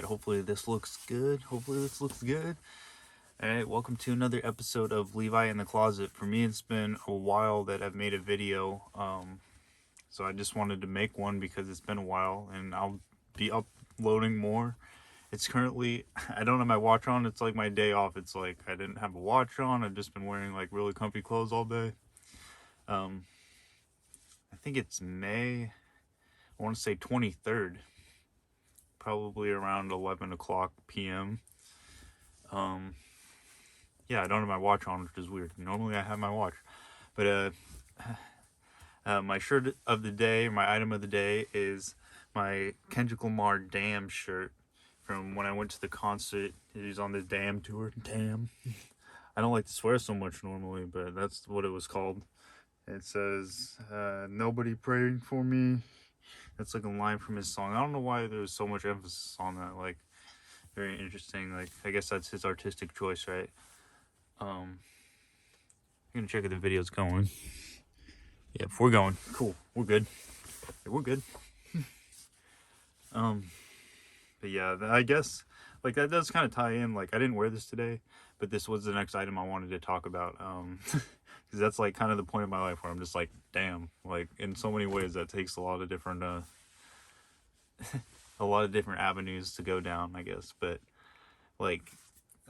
Hopefully this looks good. Alright, welcome to another episode of Levi in the Closet. For me, it's been a while that I've made a video. So I just wanted to make one because it's been a while and I'll be uploading more. It's currently, I don't have my watch on. It's like my day off. It's like I didn't have a watch on. I've just been wearing like really comfy clothes all day. I think it's May, I want to say 23rd. Probably around 11 o'clock p.m. Yeah, I don't have my watch on, which is weird. Normally I have my watch. But my shirt of the day, my item of the day is my Kendrick Lamar Damn shirt from when I went to the concert. He's on this Damn tour. Damn. I don't like to swear so much normally, but that's what it was called. It says, nobody praying for me. That's like a line from his song. I don't know why there's so much emphasis on that. Like, very interesting. Like, I guess that's his artistic choice, right? I'm gonna check if the video's going. Yeah, if we're going, cool. We're good. Yeah, we're good. But yeah, I guess like that does kind of tie in. Like, I didn't wear this today, but this was the next item I wanted to talk about. Because that's like kind of the point of my life where I'm just like, damn. Like, in so many ways, that takes a lot of different avenues to go down, I guess. But like,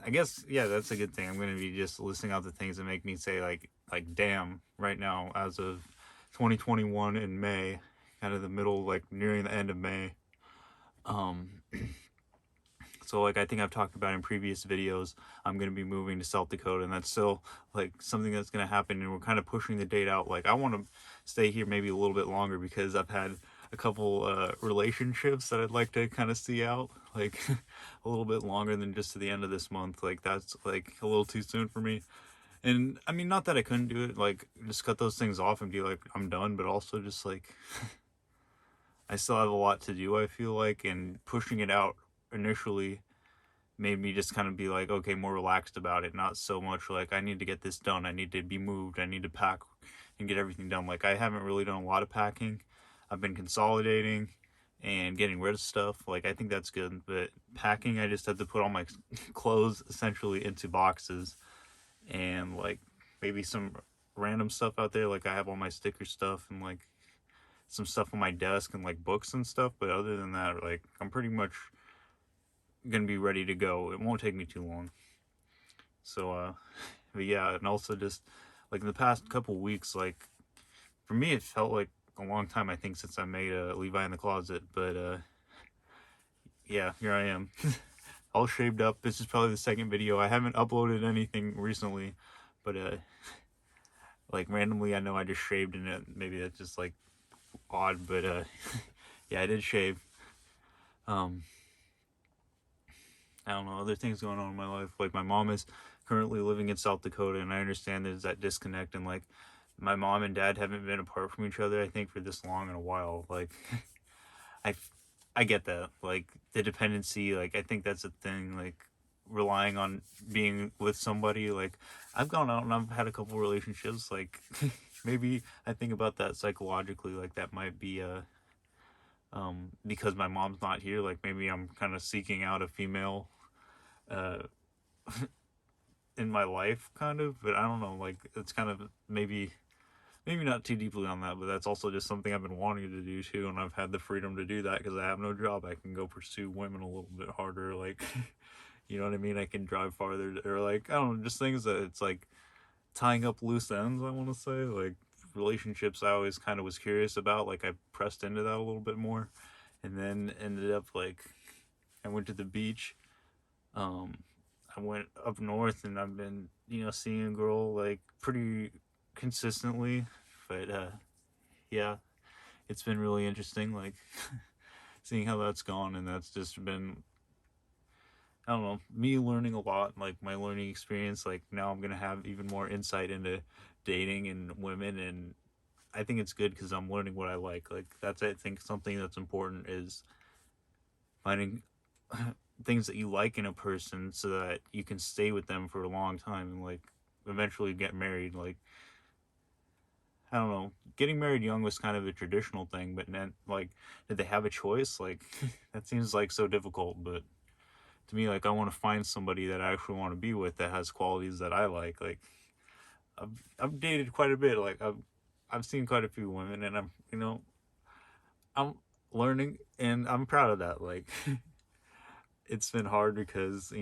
I guess, yeah, that's a good thing. I'm going to be just listing out the things that make me say like damn right now as of 2021 in May, kind of the middle, like nearing the end of May. So like I think I've talked about in previous videos, I'm going to be moving to South Dakota, and that's still like something that's going to happen, and we're kind of pushing the date out. Like, I want to stay here maybe a little bit longer because I've had a couple relationships that I'd like to kind of see out, like a little bit longer than just to the end of this month. Like, that's like a little too soon for me. And I mean, not that I couldn't do it, like just cut those things off and be like, I'm done, but also just like I still have a lot to do, I feel like, and pushing it out initially made me just kind of be like, okay, more relaxed about it. Not so much like, I need to get this done, I need to be moved, I need to pack and get everything done. Like, I haven't really done a lot of packing. I've been consolidating and getting rid of stuff. Like, I think that's good, but packing, I just had to put all my clothes essentially into boxes, and like maybe some random stuff out there. Like, I have all my sticker stuff and like some stuff on my desk and like books and stuff, but other than that, like, I'm pretty much gonna be ready to go. It won't take me too long. So but yeah, and also just like in the past couple weeks, like for me it felt like a long time, I think, since I made a Levi in the Closet. But yeah, here I am. All shaved up. This is probably the second video. I haven't uploaded anything recently, but like randomly I know I just shaved, and maybe that's just like odd, but yeah, I did shave. I don't know, other things going on in my life. Like, my mom is currently living in South Dakota, and I understand there's that disconnect, and like my mom and dad haven't been apart from each other, I think, for this long in a while. Like, I get that, like the dependency. Like, I think that's a thing, like relying on being with somebody. Like, I've gone out and I've had a couple relationships, like maybe I think about that psychologically, like that might be because my mom's not here, like maybe I'm kind of seeking out a female in my life, kind of. But I don't know, like it's kind of maybe not too deeply on that, but that's also just something I've been wanting to do too, and I've had the freedom to do that because I have no job. I can go pursue women a little bit harder, like you know what I mean? I can drive farther, or like, I don't know, just things that it's like tying up loose ends, I want to say. Like, relationships I always kind of was curious about, like I pressed into that a little bit more, and then ended up like I went to the beach. I went up north, and I've been, seeing a girl like pretty consistently. But yeah, it's been really interesting, like seeing how that's gone. And that's just been, I don't know, me learning a lot, like my learning experience. Like, now I'm gonna have even more insight into dating and women, and I think it's good because I'm learning what I like. Like, that's, I think, something that's important, is finding things that you like in a person so that you can stay with them for a long time and like eventually get married. Like, I don't know, getting married young was kind of a traditional thing, but then, like, did they have a choice? Like, that seems like so difficult. But to me, like, I want to find somebody that I actually want to be with that has qualities that I like. Like, I've dated quite a bit. Like, I've seen quite a few women, and I'm learning, and I'm proud of that. Like, it's been hard because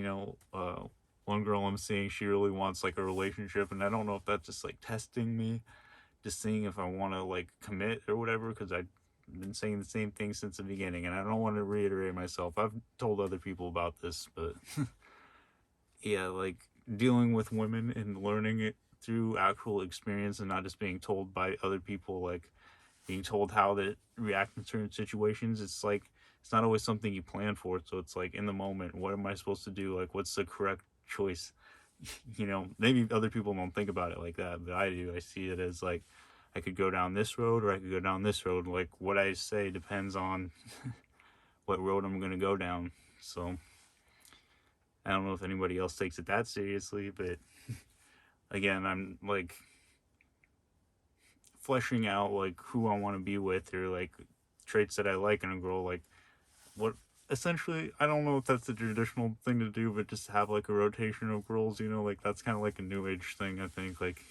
one girl I'm seeing, she really wants like a relationship, and I don't know if that's just like testing me, just seeing if I want to like commit or whatever, because I've been saying the same thing since the beginning, and I don't want to reiterate myself. I've told other people about this, but yeah, like dealing with women and learning it through actual experience and not just being told by other people, like being told how to react in certain situations. It's like it's not always something you plan for, so it's like in the moment, what am I supposed to do? Like, what's the correct choice? Maybe other people don't think about it like that, but I do. I see it as like I could go down this road or I could go down this road. Like, what I say depends on what road I'm going to go down. So I don't know if anybody else takes it that seriously, but again, I'm like fleshing out like who I want to be with, or like traits that I like in a girl. Like, what essentially, I don't know if that's the traditional thing to do, but just have like a rotation of girls, like that's kind of like a new age thing, I think. Like,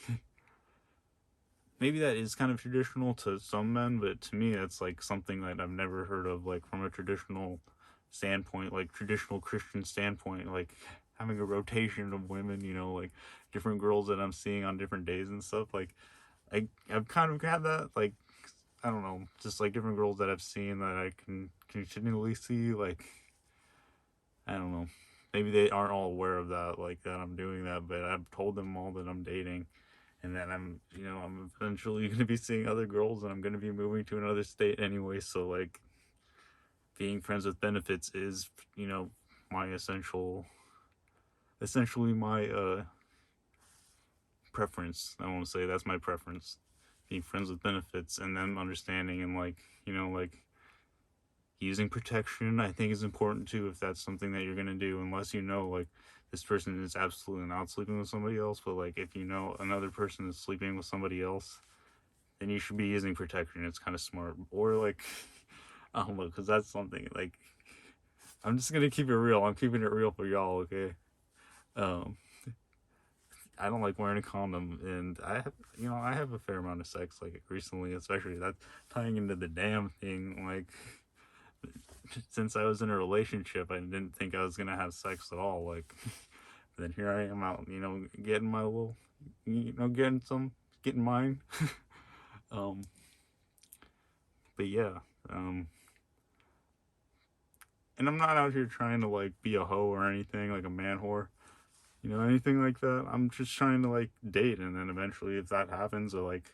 maybe that is kind of traditional to some men, but to me, that's like something that I've never heard of, like from a traditional standpoint, like traditional Christian standpoint, like having a rotation of women, like different girls that I'm seeing on different days and stuff. Like, I've kind of had that, like, I don't know, just like different girls that I've seen that I can continually see. Like, I don't know, maybe they aren't all aware of that, like that I'm doing that, but I've told them all that I'm dating, and that I'm eventually going to be seeing other girls, and I'm going to be moving to another state anyway. So like, being friends with benefits is, my essentially my preference. I want to say that's my preference. Being friends with benefits and them understanding, and like, like using protection, I think is important too, if that's something that you're going to do, unless like this person is absolutely not sleeping with somebody else. But like, if another person is sleeping with somebody else, then you should be using protection. It's kind of smart. Or like, I don't know, because that's something like, I'm just gonna keep it real. I'm keeping it real for y'all, okay? Um, I don't like wearing a condom, and I have a fair amount of sex, like recently, especially that tying into the damn thing. Like, since I was in a relationship, I didn't think I was gonna have sex at all. Like, then here I am out, getting my little, getting mine. um, but yeah, and I'm not out here trying to like be a hoe or anything, like a man whore, anything like that. I'm just trying to like date, and then eventually, if that happens, or like,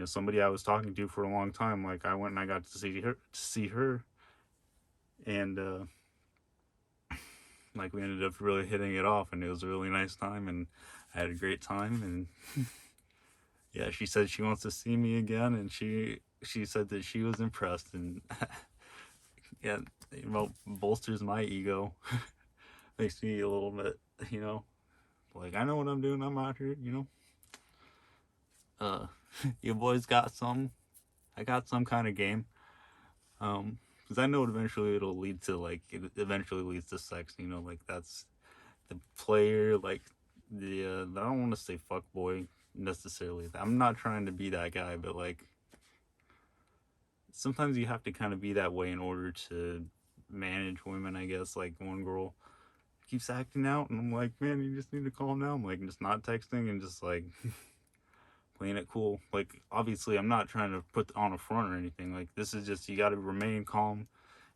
somebody I was talking to for a long time, like I went and I got to see her, and like we ended up really hitting it off, and it was a really nice time, and I had a great time, and yeah, she said she wants to see me again, and she said that she was impressed, and yeah, bolsters my ego, makes me a little bit, like I know what I'm doing. I'm out here, uh, you boys got some. I got some kind of game. Because I know eventually it'll lead to like it eventually leads to sex. Like that's the player, like the I don't want to say fuck boy necessarily. I'm not trying to be that guy, but like sometimes you have to kind of be that way in order to manage women, I guess. Like, one girl keeps acting out, and I'm like, man, you just need to calm down. Like, just not texting and just like playing it cool. Like, obviously, I'm not trying to put on a front or anything. Like, this is just, you got to remain calm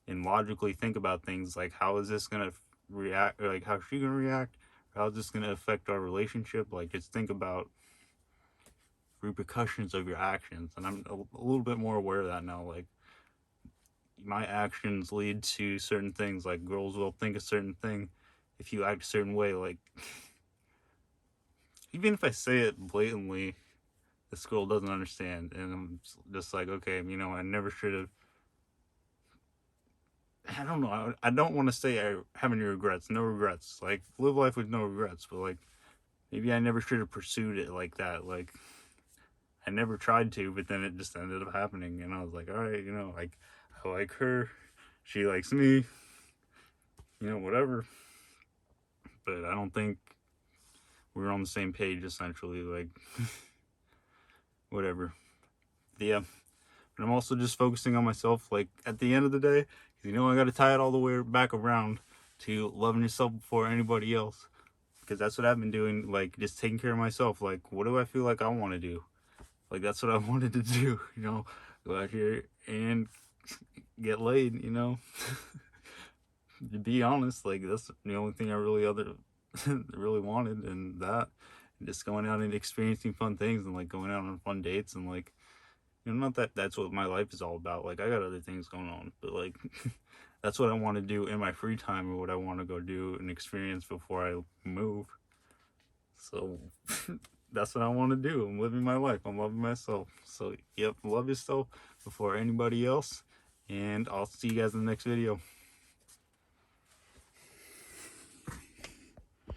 and logically think about things. Like, how is this gonna react? Or like, how's she gonna react? How is this gonna affect our relationship? Like, just think about repercussions of your actions. And I'm a little bit more aware of that now. Like, my actions lead to certain things. Like, girls will think a certain thing if you act a certain way. Like, even if I say it blatantly, this girl doesn't understand, and I'm just like, okay, I never should have. I don't know. I don't want to say I have any regrets. No regrets. Like, live life with no regrets. But like, maybe I never should have pursued it like that. Like, I never tried to, but then it just ended up happening, and I was like, all right, like I like her, she likes me. you know, whatever. But I don't think we're on the same page, essentially. Like, whatever. Yeah. And I'm also just focusing on myself, like, at the end of the day, 'cause, you know, I got to tie it all the way back around to loving yourself before anybody else. Because that's what I've been doing, like, just taking care of myself. Like, what do I feel like I want to do? Like, that's what I wanted to do, you know? Go out here and get laid, you know? To be honest, like, that's the only thing I really wanted, and that, and just going out and experiencing fun things, and, like, going out on fun dates, and, like, you know, not that that's what my life is all about. Like, I got other things going on, but, like, that's what I want to do in my free time, or what I want to go do and experience before I move. So that's what I want to do. I'm living my life. I'm loving myself. So, yep, love yourself before anybody else. And I'll see you guys in the next video.